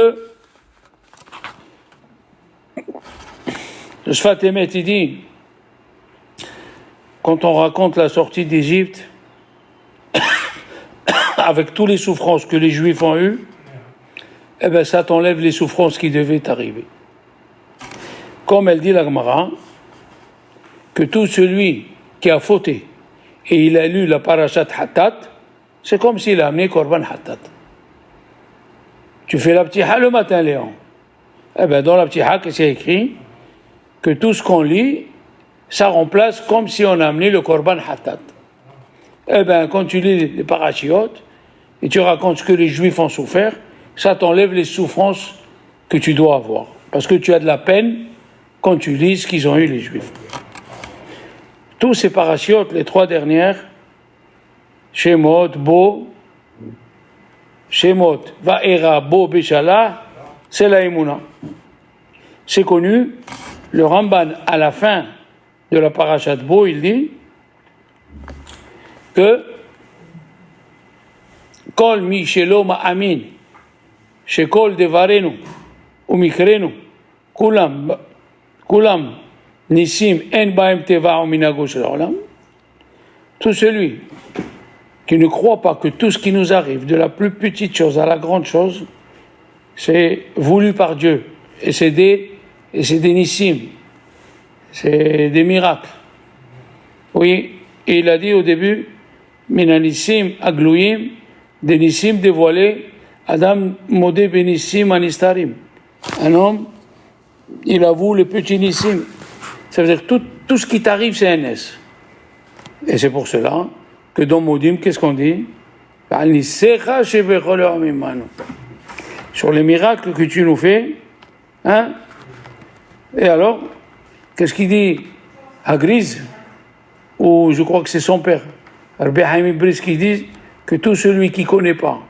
que le Sfat Emet, il dit, quand on raconte la sortie d'Égypte, avec toutes les souffrances que les Juifs ont eues, eh bien ça t'enlève les souffrances qui devaient arriver. Comme elle dit la Gemara, que tout celui qui a fauté et il a lu la parashat Hattat, c'est comme s'il a amené Korban Hattat. Tu fais la ptiha le matin, Léon. Eh bien dans la ptiha, c'est écrit que tout ce qu'on lit, ça remplace comme si on a amené le Korban Hattat. Eh bien quand tu lis les parachiotes et tu racontes ce que les Juifs ont souffert, ça t'enlève les souffrances que tu dois avoir. Parce que tu as de la peine quand tu lis ce qu'ils ont eu les Juifs. Tous ces parachiotes, les 3 dernières, Shemot, Bo, Shemot, Va'era, Bo, Beshala, c'est la Emouna. C'est connu, le Ramban, à la fin de la parachat Bo, il dit que Kol mi shelo ma'amin, shekol devarenu, umikrenu, kulam nisim en baem teva minago shel haolam. Tout celui qui ne croit pas que tout ce qui nous arrive, de la plus petite chose à la grande chose, c'est voulu par Dieu, et c'est des nissim, c'est des miracles. Oui, et il a dit au début, minanissim aglouyim, des nissim dévoilés, Adam modé benissim anistarim. Un homme, il avoue le petit nissim. Ça veut dire tout ce qui t'arrive, c'est un S. Et c'est pour cela que dans Modim, qu'est-ce qu'on dit? Sur les miracles que tu nous fais, hein? Et alors, qu'est-ce qu'il dit à Grise? Ou je crois que c'est son père, Rabbi Haïm Ibris, qui dit que tout celui qui ne connaît pas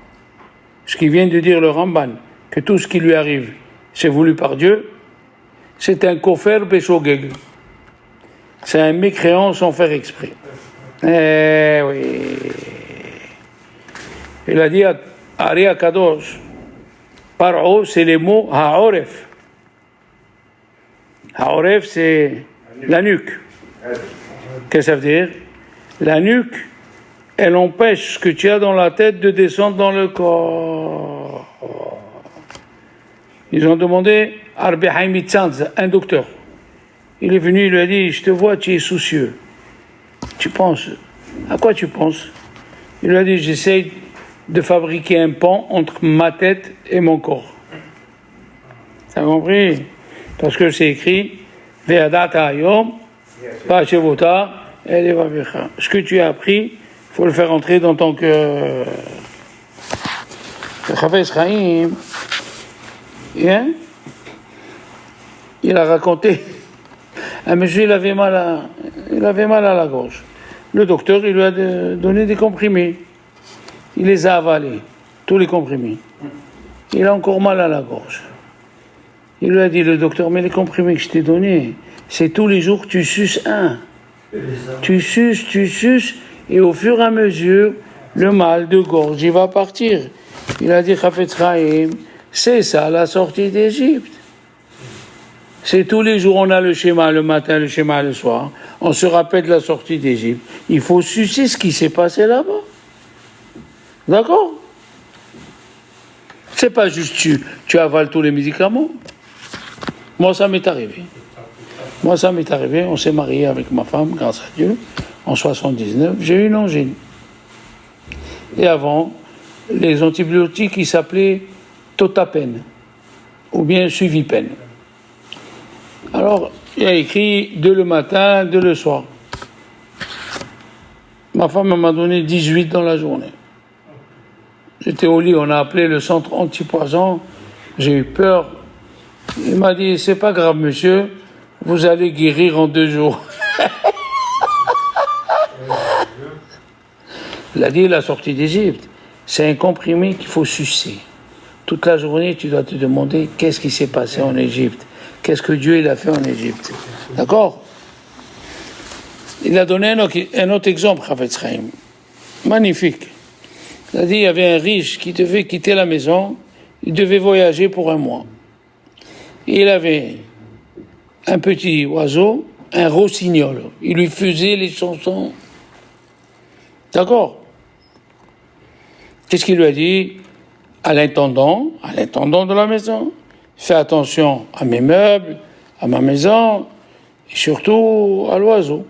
ce qui vient de dire le Ramban, que tout ce qui lui arrive, c'est voulu par Dieu, c'est un kofer beshogeg. C'est un mécréant sans faire exprès. Eh oui. Il a dit à Ari Akadosh, Paro, c'est les mots ha'oref. Ha'oref, c'est la nuque. Qu'est-ce que ça veut dire? La nuque, elle empêche ce que tu as dans la tête de descendre dans le corps. Ils ont demandé à Rabbi Haïm Itzanz, un docteur. Il est venu, il lui a dit, je te vois, tu es soucieux. Tu penses, à quoi tu penses? Il lui a dit, j'essaye de fabriquer un pont entre ma tête et mon corps. Ça a compris? Parce que c'est écrit, Ve'adata ayom, Pa'ashevota, Elevavecha. Ce que tu as appris, il faut le faire entrer dans ton cœur. Le Chafetz Chaim, il a raconté, un monsieur, il avait mal à la gorge. Le docteur, il lui a donné des comprimés. Il les a avalés, tous les comprimés. Il a encore mal à la gorge. Il lui a dit, le docteur, mais les comprimés que je t'ai donnés, c'est tous les jours que tu suces un. Tu suces, et au fur et à mesure, le mal de gorge, il va partir. Il a dit, Chafetz Chaim, c'est ça la sortie d'Égypte. C'est tous les jours, on a le schéma le matin, le schéma le soir. On se rappelle de la sortie d'Égypte. Il faut sucer ce qui s'est passé là-bas. D'accord? C'est pas juste tu avales tous les médicaments. Moi, ça m'est arrivé. On s'est marié avec ma femme, grâce à Dieu, en 79. J'ai eu une angine. Et avant, les antibiotiques, ils s'appelaient Totapen, ou bien Suvipen. Alors, il y a écrit 2 le matin, 2 le soir. Ma femme m'a donné 18 dans la journée. J'étais au lit, on a appelé le centre antipoison. J'ai eu peur. Il m'a dit, c'est pas grave, monsieur, vous allez guérir en 2 jours. Il a dit, la sortie d'Égypte, c'est un comprimé qu'il faut sucer. Toute la journée, tu dois te demander qu'est-ce qui s'est passé en Égypte. Qu'est-ce que Dieu il a fait en Égypte. D'accord? Il a donné un autre exemple, Chafetz Chaim. Magnifique. Il a dit, il y avait un riche qui devait quitter la maison. il devait voyager pour un mois. Il avait un petit oiseau, un rossignol. Il lui faisait les chansons. D'accord? Qu'est-ce qu'il lui a dit à l'intendant de la maison? Fais attention à mes meubles, à ma maison, et surtout à l'oiseau.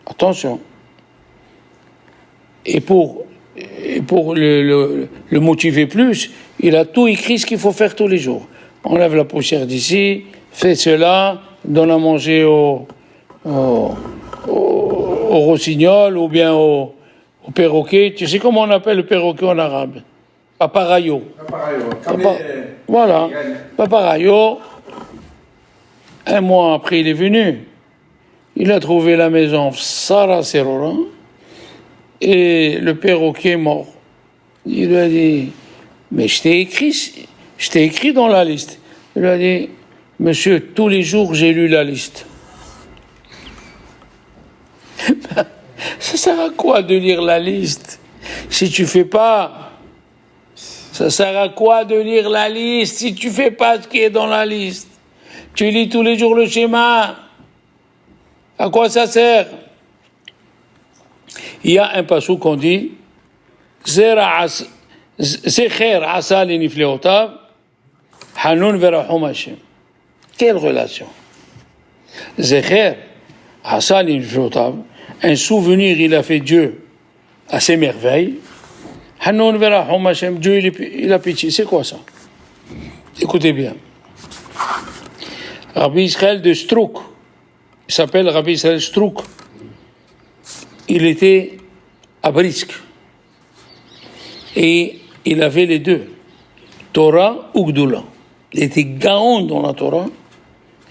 Attention. Et pour le motiver plus, il a tout écrit ce qu'il faut faire tous les jours. Enlève la poussière d'ici, fais cela, donne à manger au rossignol ou bien au perroquet. Tu sais comment on appelle le perroquet en arabe? Papagayo. Voilà, papagayo. Un mois après, il est venu. Il a trouvé la maison Sara Serora et le perroquet mort. Il lui a dit, mais je t'ai écrit dans la liste. Il lui a dit, monsieur, tous les jours j'ai lu la liste. Ça sert à quoi de lire la liste si tu fais pas? Ça sert à quoi de lire la liste si tu fais pas ce qui est dans la liste? Tu lis tous les jours le schéma. À quoi ça sert? Il y a un passage qu'on dit Zecher asa li nifleotav Hanoun verahum Hashem. Quelle relation? Zecher asa li nifleotav, un souvenir il a fait Dieu à ses merveilles. Hanoun verahum Hashem, Dieu il a pitié. C'est quoi ça? Écoutez bien. Rabbi Israël de Strouk, il s'appelle Rabbi Israël Strouk. Il était à Brisk. Et il avait les deux, Torah ou Gdoula. Il était gaon dans la Torah,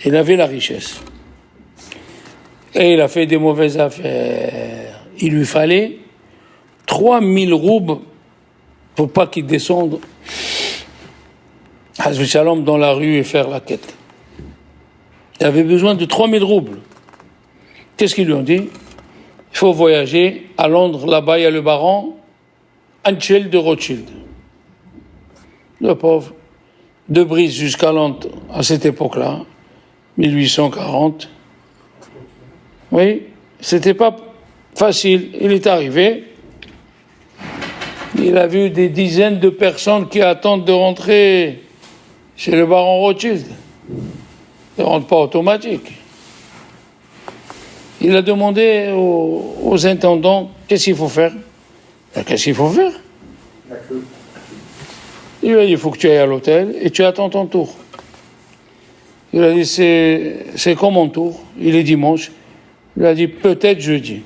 il avait la richesse. Et il a fait des mauvaises affaires. Il lui fallait 3000 roubles pour pas qu'il descende Hazvi Shalom dans la rue et faire la quête. Il avait besoin de 3000 roubles. Qu'est-ce qu'ils lui ont dit? Il faut voyager à Londres, là-bas il y a le baron Angel de Rothschild. Le pauvre, de Brice jusqu'à Londres à cette époque-là, 1840. Oui, c'était pas facile. Il est arrivé, il a vu des dizaines de personnes qui attendent de rentrer chez le baron Rothschild. Ils ne rentrent pas automatique. Il a demandé aux intendants qu'est-ce qu'il faut faire. Qu'est-ce qu'il faut faire? Il lui a dit il faut que tu ailles à l'hôtel et tu attends ton tour. Il a dit c'est quand mon tour? Il est dimanche. Il a dit peut-être jeudi.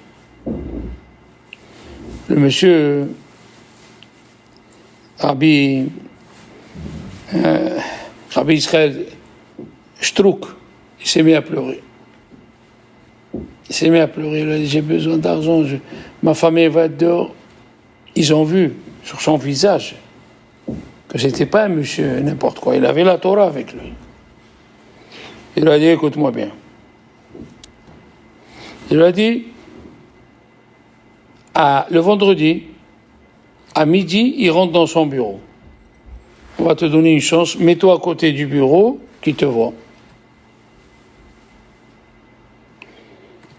Le monsieur Rabbi Israël Strouk, il s'est mis à pleurer. Il a dit j'ai besoin d'argent, ma famille va être dehors. Ils ont vu sur son visage que c'était pas un monsieur n'importe quoi, il avait la Torah avec lui. Il lui a dit écoute-moi bien. Il lui a dit le vendredi à midi il rentre dans son bureau. On va te donner une chance, mets-toi à côté du bureau qui te voit.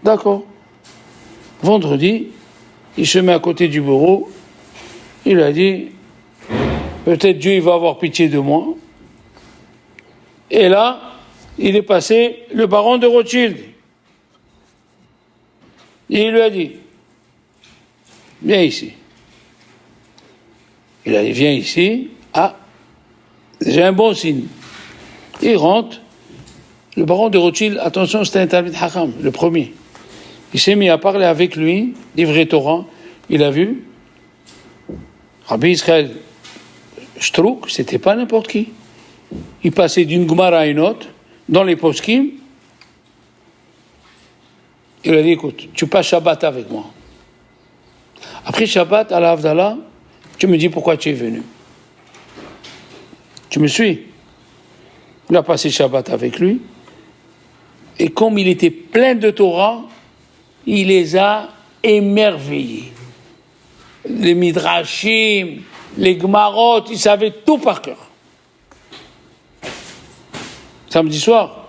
D'accord. Vendredi, il se met à côté du bureau. Il a dit, peut-être Dieu il va avoir pitié de moi. Et là, il est passé le baron de Rothschild. Et il lui a dit, viens ici. Il a dit, viens ici. Ah, j'ai un bon signe. Il rentre. Le baron de Rothschild, attention, c'était un Talmid Chacham, le premier. Il s'est mis à parler avec lui, livré Torah. Il a vu. Rabbi Israël Strouk, c'était pas n'importe qui. Il passait d'une Gemara à une autre, dans les poskim. Il a dit, écoute, tu passes Shabbat avec moi. Après Shabbat, à la Havdalah, tu me dis pourquoi tu es venu. Tu me suis? Il a passé Shabbat avec lui. Et comme il était plein de Torah, il les a émerveillés. Les Midrashim, les Gmarot, il savait tout par cœur. Samedi soir,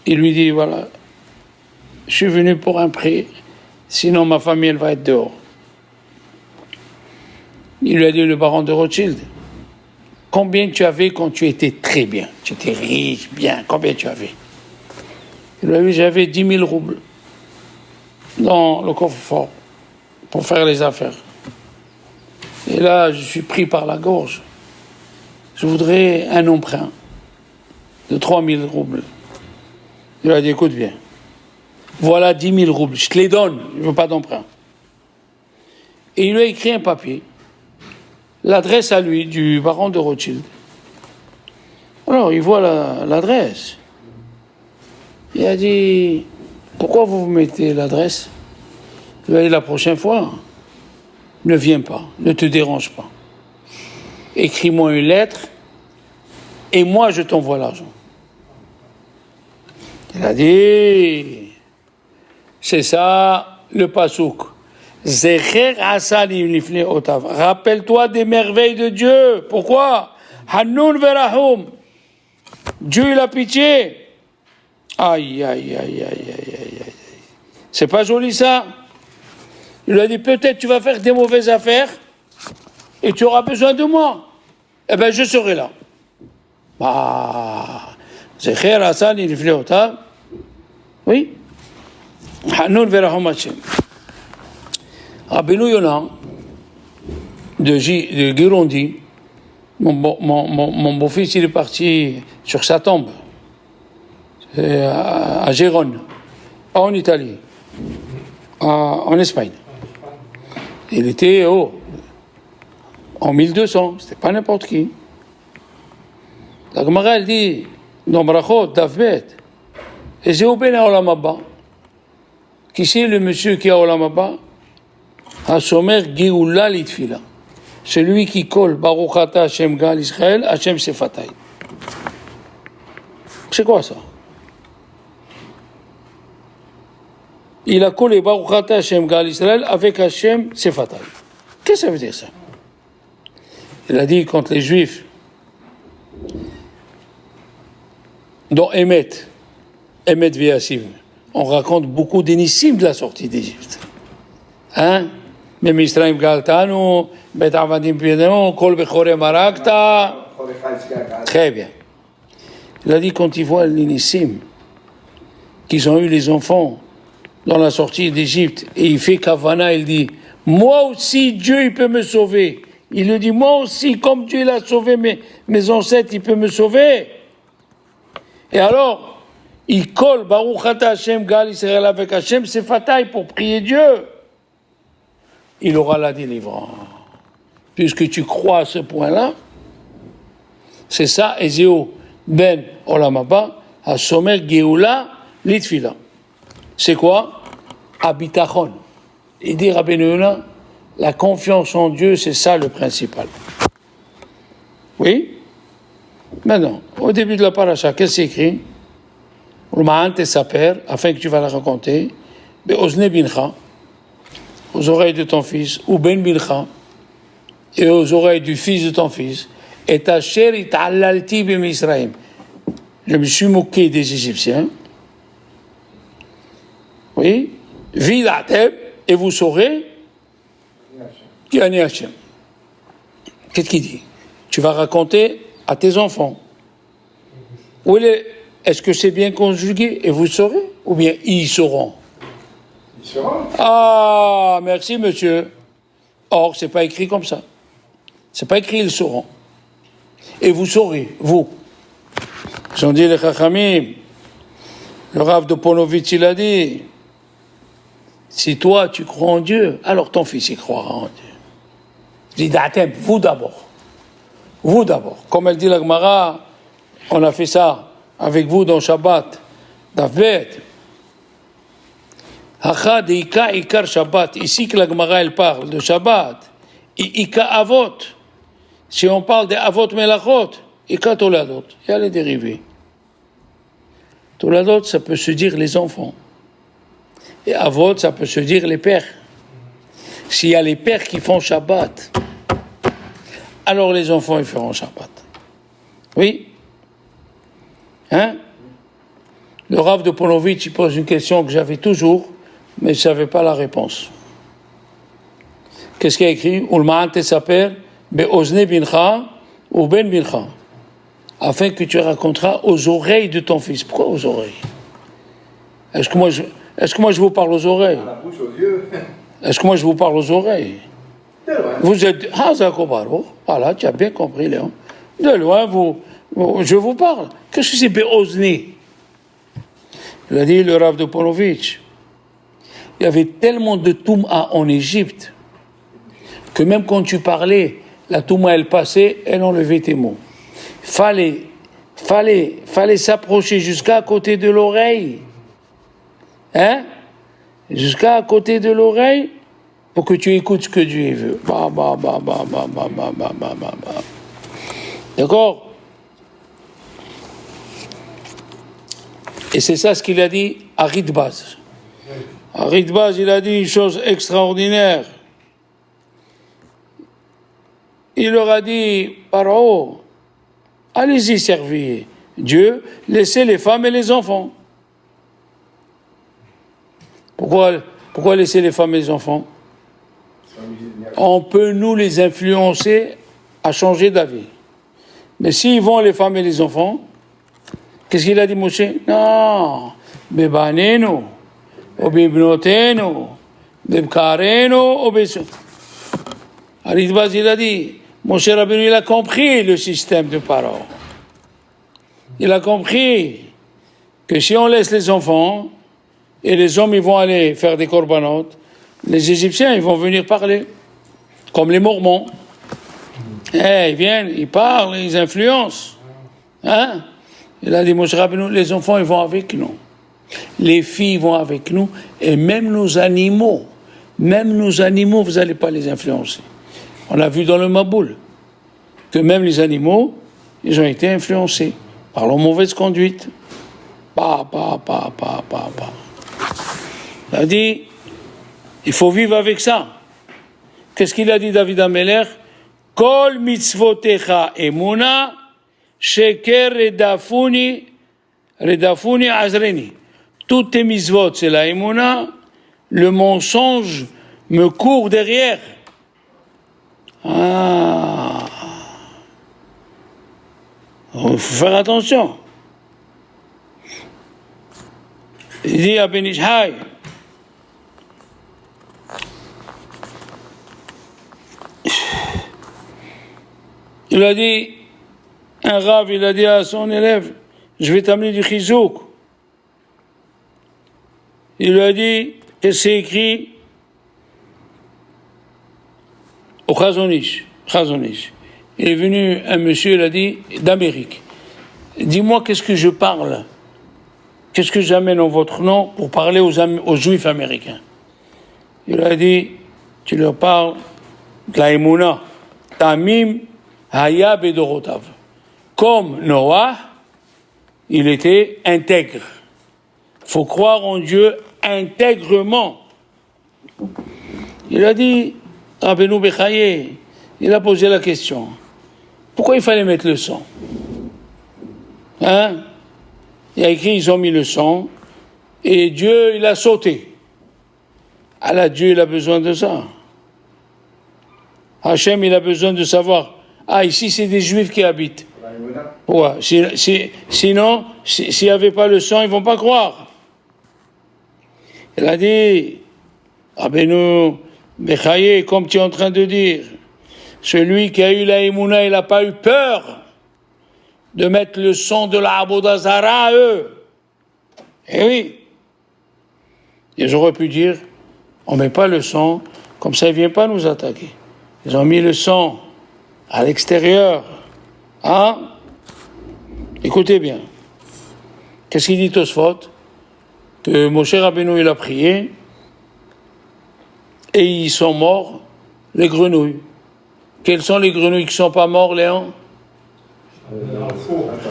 il lui dit, voilà, je suis venu pour un prix, sinon ma famille, elle va être dehors. Il lui a dit, le baron de Rothschild, combien tu avais quand tu étais très bien? Tu étais riche, bien, combien tu avais? Il lui a dit, j'avais 10 000 roubles dans le coffre-fort pour faire les affaires. Et là, je suis pris par la gorge. Je voudrais un emprunt de 3 000 roubles. Il lui a dit, écoute bien, voilà 10 000 roubles, je te les donne, je ne veux pas d'emprunt. Et il lui a écrit un papier, l'adresse à lui du baron de Rothschild. Alors, il voit l'adresse. Il a dit, pourquoi vous mettez l'adresse? Il lui a dit, la prochaine fois, ne viens pas, ne te dérange pas. Écris-moi une lettre et moi je t'envoie l'argent. Il a dit, c'est ça le pasouk. Zecher asali lifnei otav. Rappelle-toi des merveilles de Dieu. Pourquoi? Hanoun verahum. Dieu il a pitié. Aïe, aïe, aïe, aïe, aïe, aïe. C'est pas joli ça? Il lui a dit, peut-être tu vas faire des mauvaises affaires et tu auras besoin de moi. Eh bien, je serai là. Zecher asali lifnei otav. Oui. Hanoun verahum Hashem. Rabbeinu Yonah de Girondi, mon beau-fils, il est parti sur sa tombe à Gérone, pas en Italie, en Espagne. Il était en 1200, c'était pas n'importe qui. La Gemara, elle dit, dans Brachot, Davbet, et Zéou ben Olam Haba. Qui c'est le monsieur qui a Olam Haba? Hasomer Geoula Litfila. Celui qui colle Baruch Ata Hashem Gal Israël, Hashem Sefatay. C'est quoi ça? Il a collé Baruch Ata Hashem Gal Israël avec Hashem Sefatay. Qu'est-ce que ça veut dire ça? Il a dit quand les Juifs, dans Emet Viasim, on raconte beaucoup d'énissim de la sortie d'Égypte. Hein? Même Israël Galtano, Bet Avadim Piedano, Kol Bechore Marakta. Très bien. Il a dit quand ils voient l'inissim, qu'ils ont eu les enfants dans la sortie d'Égypte, et il fait Kavana, il dit, moi aussi Dieu il peut me sauver. Il lui dit, moi aussi, comme Dieu il a sauvé mes ancêtres, il peut me sauver. Et alors, il colle Baruch Ata Hashem Gal Israël avec Hashem, c'est fatal pour prier Dieu. Il aura la délivrance. Puisque tu crois à ce point-là, c'est ça, Ezéo ben Olam Haba, Hasomer Geoula Litfila. C'est quoi? Habitachon. Il dit Rabbeinu Yonah, la confiance en Dieu, c'est ça le principal. Oui? Maintenant, au début de la paracha, qu'est-ce qu'il écrit? Afin que tu vas la raconter, Be'ozne bincha, aux oreilles de ton fils, ou ben bincha, et aux oreilles du fils de ton fils, et asher it'allalti b'Misraïm. Je me suis moqué des Égyptiens. Oui, vidatem, et vous saurez qui en est Hachem. Qu'est-ce qu'il dit? Tu vas raconter à tes enfants. Est-ce que c'est bien conjugué? Et vous saurez? Ou bien ils sauront? Ils sauront. Ah, merci monsieur. Or, c'est pas écrit comme ça. C'est pas écrit ils sauront. Et vous saurez, vous. Ils ont dit les Chachamim, le Rav de Ponovitch, il a dit, si toi tu crois en Dieu, alors ton fils il croira en Dieu. Je dis d'atem, vous d'abord. Vous d'abord. Comme elle dit la Gemara, on a fait ça avec vous dans Shabbat. Davbet. Hachad Ika Ikar Shabbat. Ici que la Gemara elle parle de Shabbat. Ika Avot. Si on parle des Avot Melachot, Ika Toladot. Il y a les dérivés. Toladot, ça peut se dire les enfants. Et Avot, ça peut se dire les pères. S'il y a les pères qui font Shabbat, alors les enfants ils feront Shabbat. Oui. Hein? Le Rav de Ponovitch, il pose une question que j'avais toujours, mais je ne savais pas la réponse. Qu'est-ce qu'il y a écrit? Ulma'an tesaper be'ozne bincha ou ben bincha. Afin que tu raconteras aux oreilles de ton fils. Pourquoi aux oreilles? Est-ce que moi je vous parle aux oreilles? À la bouche, aux yeux. Est-ce que moi je vous parle aux oreilles? De loin. Vous êtes Hazakobaro. Voilà, tu as bien compris, Léon. De loin, je vous parle. Qu'est-ce que c'est Be'ozni? Il a dit le Rav de Ponovitch. Il y avait tellement de Touma en Égypte que même quand tu parlais, la Touma elle passait, elle enlevait tes mots. Fallait s'approcher jusqu'à côté de l'oreille. Hein? Jusqu'à côté de l'oreille pour que tu écoutes ce que Dieu veut. D'accord? Et c'est ça ce qu'il a dit à Ritbaz. À Ritbaz, il a dit une chose extraordinaire. Il leur a dit, Paro, allez-y servir Dieu, laissez les femmes et les enfants. Pourquoi laisser les femmes et les enfants? On peut nous les influencer à changer d'avis. Mais s'ils vont les femmes et les enfants, qu'est-ce qu'il a dit Moshe? Non, bebanenu, obibnotenu, bebkarenu, obesu. Aridbaz il a dit, Moshe Rabbeinu il a compris le système de parole. Il a compris que si on laisse les enfants et les hommes ils vont aller faire des corbanotes, les Égyptiens ils vont venir parler, comme les Mormons. Ils viennent, ils parlent, ils influencent. Hein? Il a dit, Moshe Rabbeinu, les enfants ils vont avec nous. Les filles vont avec nous et même nos animaux, vous n'allez pas les influencer. On a vu dans le Maboul que même les animaux, ils ont été influencés par leur mauvaise conduite. Il a dit, il faut vivre avec ça. Qu'est-ce qu'il a dit David Ameler? Kol mitzvotecha emuna, sheker redafuni azreni. Toutes tes mitzvot, c'est la emuna, le mensonge me court derrière. Il faut faire attention. Il dit à Ben Ishai, il a dit, un Rav, il a dit à son élève, je vais t'amener du chizouk. Il lui a dit, qu'est-ce que c'est écrit au Chazonish. Il est venu un monsieur, il a dit, d'Amérique. Dis-moi qu'est-ce que je parle, qu'est-ce que j'amène en votre nom pour parler aux Juifs américains. Il a dit, tu leur parles de la Emouna, Tamim Haya Bedorotav. Comme Noah, il était intègre. Il faut croire en Dieu intègrement. Il a dit, Rabbeinu Bechaye, il a posé la question. Pourquoi il fallait mettre le sang? Hein? Il a écrit, ils ont mis le sang, et Dieu, il a sauté. Alors Dieu, il a besoin de ça. Hachem, il a besoin de savoir, ici, c'est des Juifs qui habitent. Ouais. Sinon, s'il n'y avait pas le sang, ils ne vont pas croire. Il a dit, Rabbeinu Bechaye, comme tu es en train de dire, celui qui a eu la Emouna, il n'a pas eu peur de mettre le sang de la Avodah Zara à eux. Eh oui. Et j'aurais pu dire, on ne met pas le sang, comme ça il ne vient pas nous attaquer. Ils ont mis le sang à l'extérieur. Hein? Écoutez bien. Qu'est-ce qu'il dit Tosfot? Que Moshe Rabbeinu il a prié et ils sont morts, les grenouilles. Quelles sont les grenouilles qui ne sont pas morts, Léon?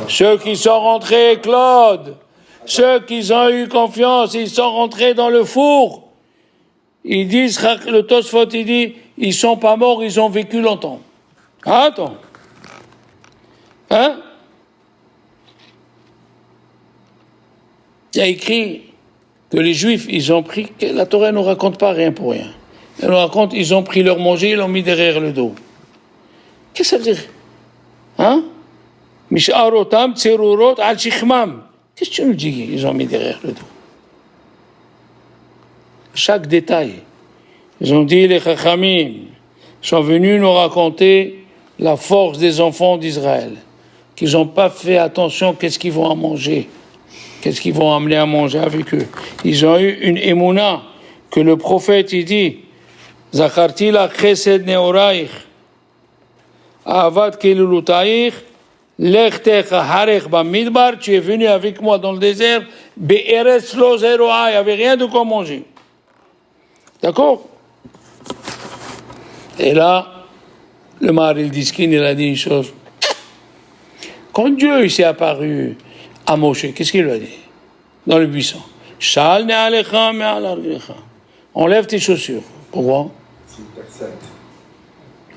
Ceux qui sont rentrés, Claude, ceux qui ont eu confiance, ils sont rentrés dans le four. Ils disent, le Tosfot, il dit, ils ne sont pas morts, ils ont vécu longtemps. Attends. Hein? Il y a écrit que les Juifs, ils ont pris, que la Torah ne nous raconte pas rien pour rien. Elle nous raconte, ils ont pris leur manger, ils l'ont mis derrière le dos. Qu'est-ce que ça veut dire? Hein? Mish'arotam tserurot al shikhmam. Qu'est-ce que tu nous dis? Ils ont mis derrière le dos. Chaque détail. Ils ont dit, les Chachamim sont venus nous raconter la force des enfants d'Israël, qu'ils n'ont pas fait attention qu'est-ce qu'ils vont à manger, qu'est-ce qu'ils vont amener à manger avec eux. Ils ont eu une émouna que le prophète il dit, Zacharti la chesed neoraich, avat kelulutaich, lechtecha harech bamidbar, tu es venu avec moi dans le désert, be'eretz lo zeroa, il n'y avait rien de quoi manger. D'accord? Et là, le Maharil Diskin, il a dit une chose. Quand Dieu s'est apparu à Moshe, qu'est-ce qu'il lui a dit? Dans le buisson. Shal ne'alecha me'al arglecha. Enlève tes chaussures. Pourquoi?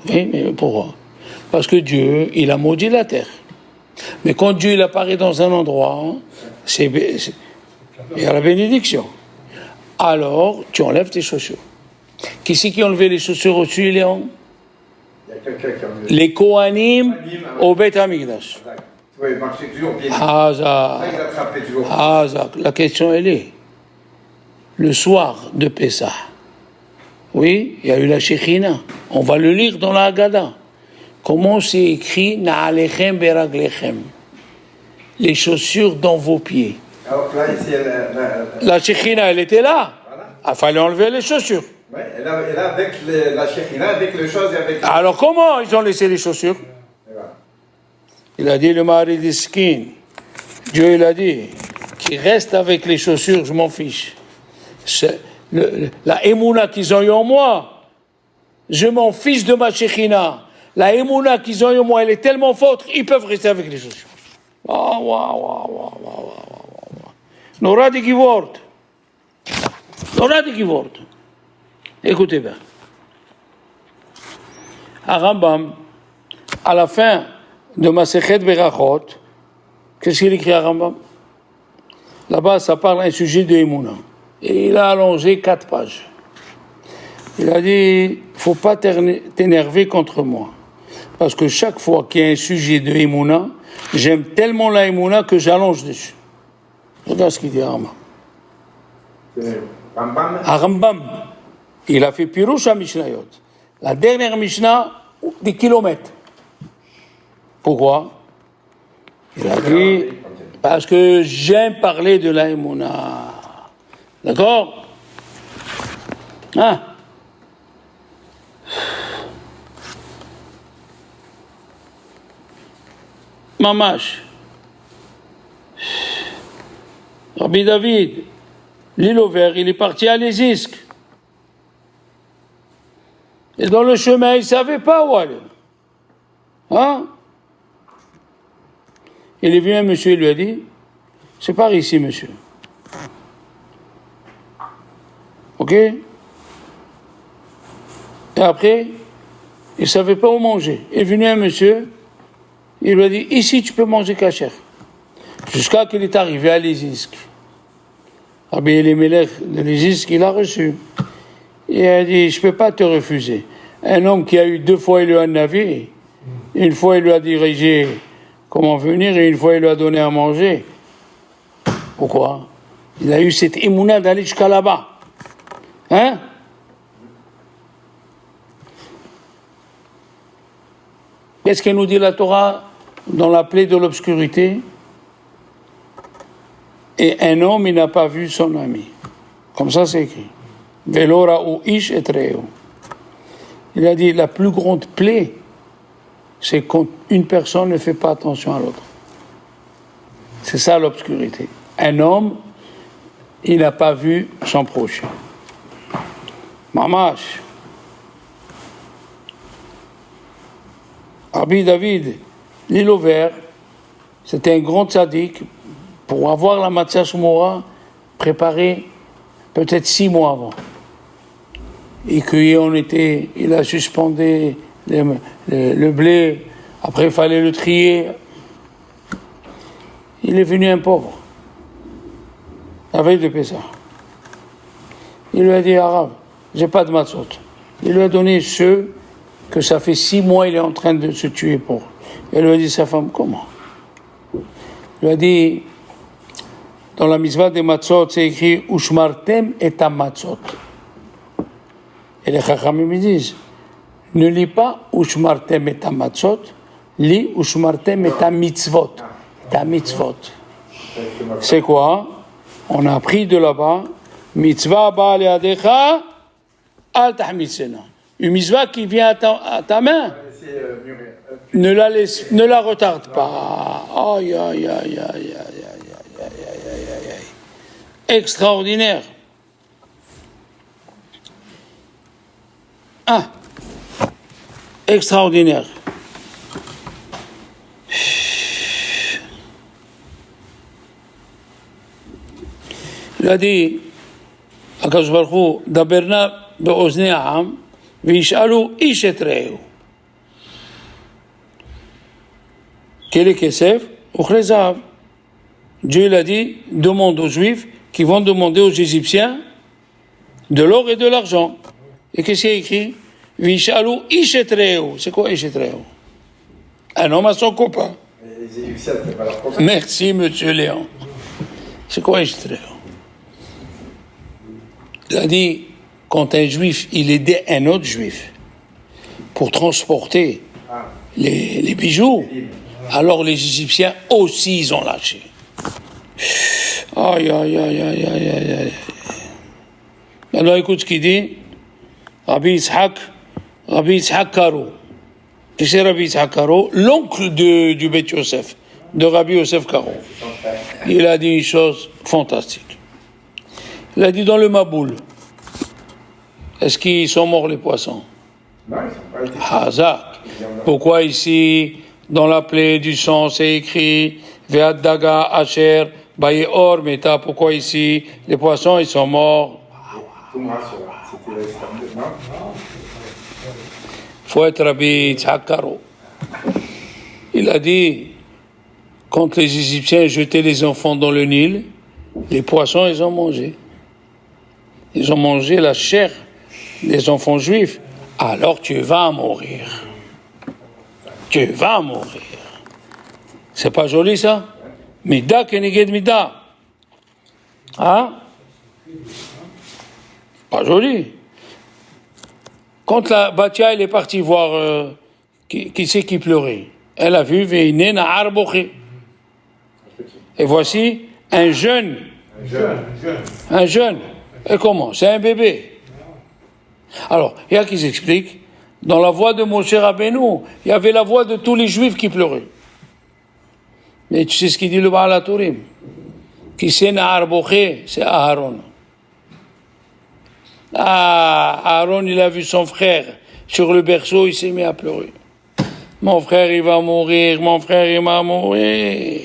Oui, mais pourquoi? Parce que Dieu, il a maudit la terre. Mais quand Dieu, il apparaît dans un endroit, il y a la bénédiction. Alors, tu enlèves tes chaussures. Qui c'est qui a enlevé les chaussures au-dessus, Léon? Il y a quelqu'un qui a enlevé. Les Kohanim au Beth Amikdash. Oui, il marchait toujours bien. La question, elle est, le soir de Pessah, oui, il y a eu la Shekhinah. On va le lire dans la Haggadah. Comment c'est écrit Na'alechem beraglechem? Les chaussures dans vos pieds. Alors là, ici, la Shekhinah, elle était là. Voilà. Il fallait enlever les chaussures. Oui, et là avec la Shekhinah, avec les choses et avec... Alors comment ils ont laissé les chaussures? Voilà. Il a dit le Maharil Diskin. Dieu, il a dit qu'il reste avec les chaussures, je m'en fiche. La émouna qu'ils ont eu en moi, je m'en fiche de ma Shekhinah. La émouna qu'ils ont eu en moi, elle est tellement forte, ils peuvent rester avec les chaussures. Nora de Givort. Nora de Givort. Écoutez bien. À Rambam, à la fin de Masechet Berachot, qu'est-ce qu'il écrit à Rambam? Là-bas, ça parle d'un sujet de Emouna. Et il a allongé 4 pages. Il a dit, il ne faut pas t'énerver contre moi. Parce que chaque fois qu'il y a un sujet de Emouna, j'aime tellement la Emouna que j'allonge dessus. Regarde ce qu'il dit à Rambam. Rambam. À Rambam, il a fait Pirouche à Mishnayot. La dernière Mishnah, des kilomètres. Pourquoi? Il a dit, parce que j'aime parler de la Emouna. D'accord? Hein? Mamash. Rabbi David, l'île au vert, il est parti à Lézisk. Et dans le chemin, il ne savait pas où aller. Hein? Il est venu un monsieur, il lui a dit, c'est par ici, monsieur. Ok? Et après, il ne savait pas où manger. Il est venu un monsieur, il lui a dit, ici tu peux manger kasher. Jusqu'à qu'il est arrivé à Lézisk. Rabbi Elimelech de Lézisk, il a reçu. Il a dit, je ne peux pas te refuser. Un homme qui a eu 2 fois il lui a navi, une fois il lui a dirigé comment venir et une fois il lui a donné à manger. Pourquoi? Il a eu cette émouna d'aller jusqu'à là-bas. Hein? Qu'est-ce que nous dit la Torah dans la plaie de l'obscurité? Et un homme, il n'a pas vu son ami. Comme ça, c'est écrit. Velora ou ish et treo. Il a dit, la plus grande plaie, c'est quand une personne ne fait pas attention à l'autre. C'est ça l'obscurité. Un homme, il n'a pas vu son prochain. Mamash. Rabbi David, l'île au vert, c'était un grand tzaddik. Pour avoir la Matzah Shmora préparée peut-être 6 mois avant. Et qu'il a suspendu le blé, après il fallait le trier. Il est venu un pauvre, la veille de Pessah. Il lui a dit, Arabe, j'ai pas de matzot. Il lui a donné ceux que ça fait 6 mois il est en train de se tuer pour. Elle lui a dit, sa femme, comment? Il lui a dit, dans la mitzvah des matzot, c'est écrit, Ushmartem et ta matzot. Et les chachamim me disent, ne lis pas Ushmartem et ta matzot, lis Ushmartem et ta mitzvot. Ta mitzvot. C'est quoi? On a appris de là-bas, mitzvah ba liadecha, al tahmitzena. Une mitzvah qui vient à ta main, ne la retarde pas. Aïe, aïe, aïe, aïe, aïe, aïe, aïe, aïe, aïe, aïe. Extraordinaire. Ah, extraordinaire. Il a dit, Akadosh Baruch Hu, Daberna be'oznei ha'am, ve'yish'alu ish et re'ehu. Quel est Kesef? Uchle zahav. Dieu l'a dit, demande aux Juifs qui vont demander aux Égyptiens de l'or et de l'argent. Et qu'est-ce qu'il y a écrit? Ve'yish'alu ish et re'ehu. C'est quoi ish et re'ehu? Un homme à son copain. Les Égyptiens, c'est pas leur copain. Merci, monsieur Léon. C'est quoi ish et re'ehu? Il a dit, quand un juif, il aidait un autre juif pour transporter les bijoux, alors les Égyptiens aussi, ils ont lâché. Aïe, aïe, aïe, aïe, aïe, aïe, aïe. Alors écoute ce qu'il dit, Rabbi Yitzhak Karo. Qui c'est Rabbi Yitzhak Karo? L'oncle du Beth Yosef, de Rabbi Yosef Karo. Il a dit une chose fantastique. Il a dit dans le Maboul, est-ce qu'ils sont morts les poissons? Non, ils sont pas été. Hazak. Pourquoi ici, dans la plaie du sang, c'est écrit Ve'ad daga asher bayeor meta? Pourquoi ici, les poissons, ils sont morts? Tout me rassure. C'était l'extrême. Non? Faut être Rabbi Yitzhak Karo. Il a dit, quand les Égyptiens jetaient les enfants dans le Nil, les poissons, ils ont mangé. Ils ont mangé la chair des enfants juifs. Alors tu vas mourir. Tu vas mourir. C'est pas joli ça? Mida keneged mida. Hein? Pas joli. Quand la Batia elle est partie voir qui c'est qui pleurait, elle a vu Veine Nahar Boché. Et voici un jeune. Un jeune. Et comment? C'est un bébé. Alors, il y a qui s'explique, dans la voix de Moshe Rabbeinu, il y avait la voix de tous les juifs qui pleuraient. Mais tu sais ce qu'il dit le Baal HaTurim? Qui c'est Nahar Boché? C'est Aaron. Ah, Aaron, il a vu son frère sur le berceau, il s'est mis à pleurer. Mon frère, il va mourir, mon frère, il va mourir.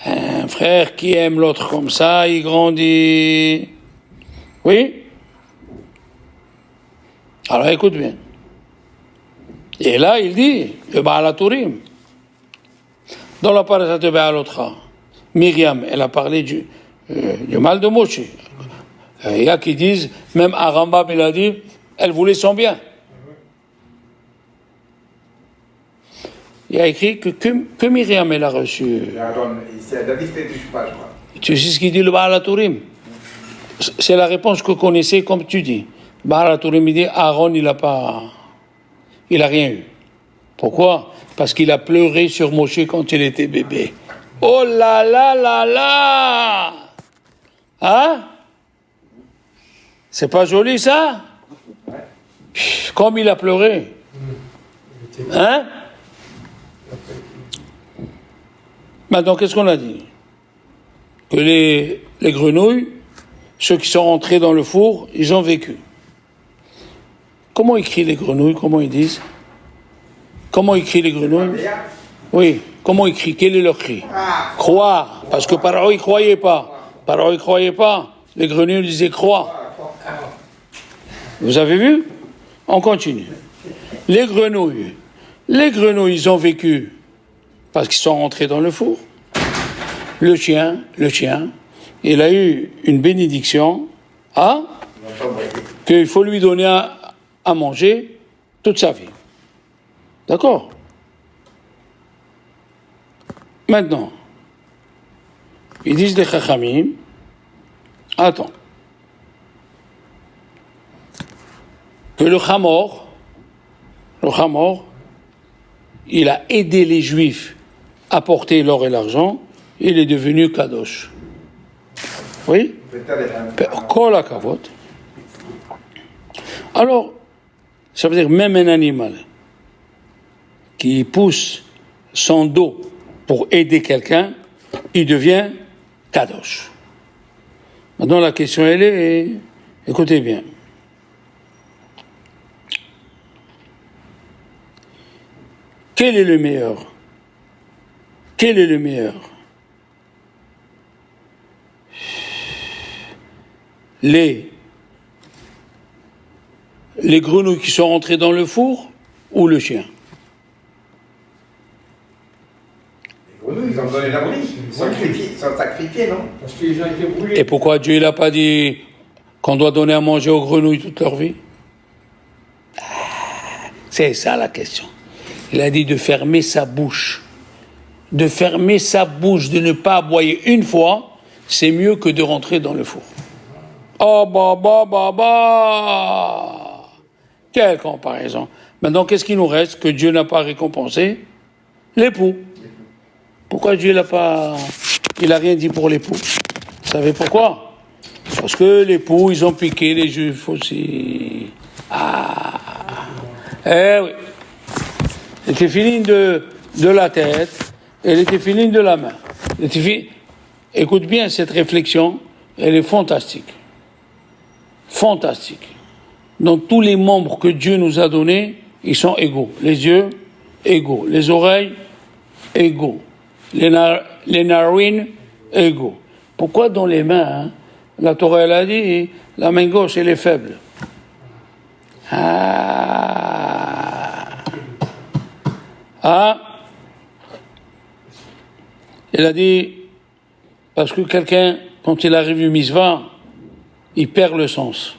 Un frère qui aime l'autre comme ça, il grandit. Oui? Alors écoute bien. Et là, il dit, le Baal HaTurim, dans la parasha de Be'alotra, Myriam, elle a parlé du mal de Moshe. Il y a qui disent, même à Rambam, il a dit, elle voulait son bien. Il y a écrit que Myriam, elle a reçu. C'est la liste du pas, je crois. Tu sais ce qu'il dit le Baal HaTurim? C'est la réponse que vous connaissez, comme tu dis. Baal HaTurim, il dit, Aaron, il a rien eu. Pourquoi? Parce qu'il a pleuré sur Moshe quand il était bébé. Oh là là là là! Hein? C'est pas joli ça? Comme il a pleuré. Hein? Maintenant, qu'est-ce qu'on a dit? Que les grenouilles, ceux qui sont rentrés dans le four, ils ont vécu. Comment écrivent les grenouilles? Comment ils disent? Comment écrivent les grenouilles? Oui, comment écrivent? Quel est leur cri? Croire. Parce que Paro, il ne croyait pas. Paro, il ne croyait pas. Les grenouilles disaient croire. Vous avez vu? On continue. Les grenouilles. Les grenouilles, ils ont vécu parce qu'ils sont rentrés dans le four. Le chien, il a eu une bénédiction qu'il faut lui donner à manger toute sa vie. D'accord? Maintenant, ils disent les Chachamim, attends, que le Hamor, il a aidé les Juifs à porter l'or et l'argent, il est devenu Kadosh. Oui? Kol hakavod. Alors, ça veut dire même un animal qui pousse son dos pour aider quelqu'un, il devient Kadosh. Maintenant, la question, elle est, écoutez bien. Quel est le meilleur? Quel est le meilleur? Les grenouilles qui sont rentrées dans le four ou le chien? Les grenouilles, ils ont donné l'abri. Ils sont sacrifiés, non? Parce qu'ils ont été brûlés. Et pourquoi Dieu n'a pas dit qu'on doit donner à manger aux grenouilles toute leur vie? C'est ça la question. Il a dit de fermer sa bouche. De fermer sa bouche, de ne pas aboyer une fois, c'est mieux que de rentrer dans le four. Oh, bah. Quelle comparaison. Maintenant, qu'est-ce qui nous reste que Dieu n'a pas récompensé? L'époux. Pourquoi Dieu n'a pas... Il n'a rien dit pour l'époux. Vous savez pourquoi? Parce que l'époux, ils ont piqué les Juifs aussi. Eh oui. Elle était filine de la tête, elle était filine de la main. Écoute bien cette réflexion, elle est fantastique. Fantastique. Donc tous les membres que Dieu nous a donnés, ils sont égaux. Les yeux, égaux. Les oreilles, égaux. Les narines, égaux. Pourquoi dans les mains, la Torah, elle a dit, la main gauche, elle est faible. Il a dit, parce que quelqu'un, quand il arrive au Misva, il perd le sens.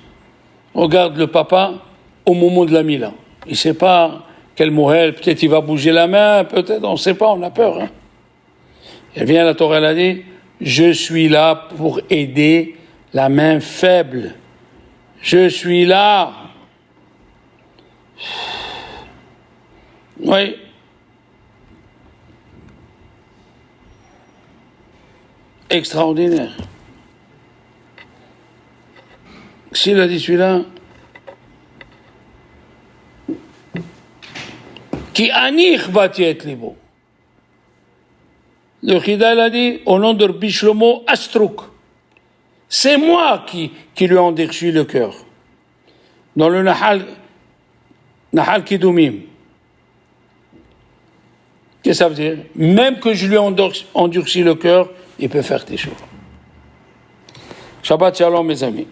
Regarde le papa au moment de la Mila. Il ne sait pas quel mohel, peut-être il va bouger la main, peut-être, on ne sait pas, on a peur. Hein. Et vient la Torah, elle a dit, je suis là pour aider la main faible. Je suis là. Oui. Extraordinaire. S'il a dit celui-là, qui anich bati et libo. Le Chida a dit au nom de Rabbi Shlomo Astruk. C'est moi qui lui ai endurci le cœur. Dans le Nahal Kidumim. Qu'est-ce que ça veut dire? Même que je lui ai endurci le cœur, il peut faire tes choses. Shabbat Shalom, mes amis.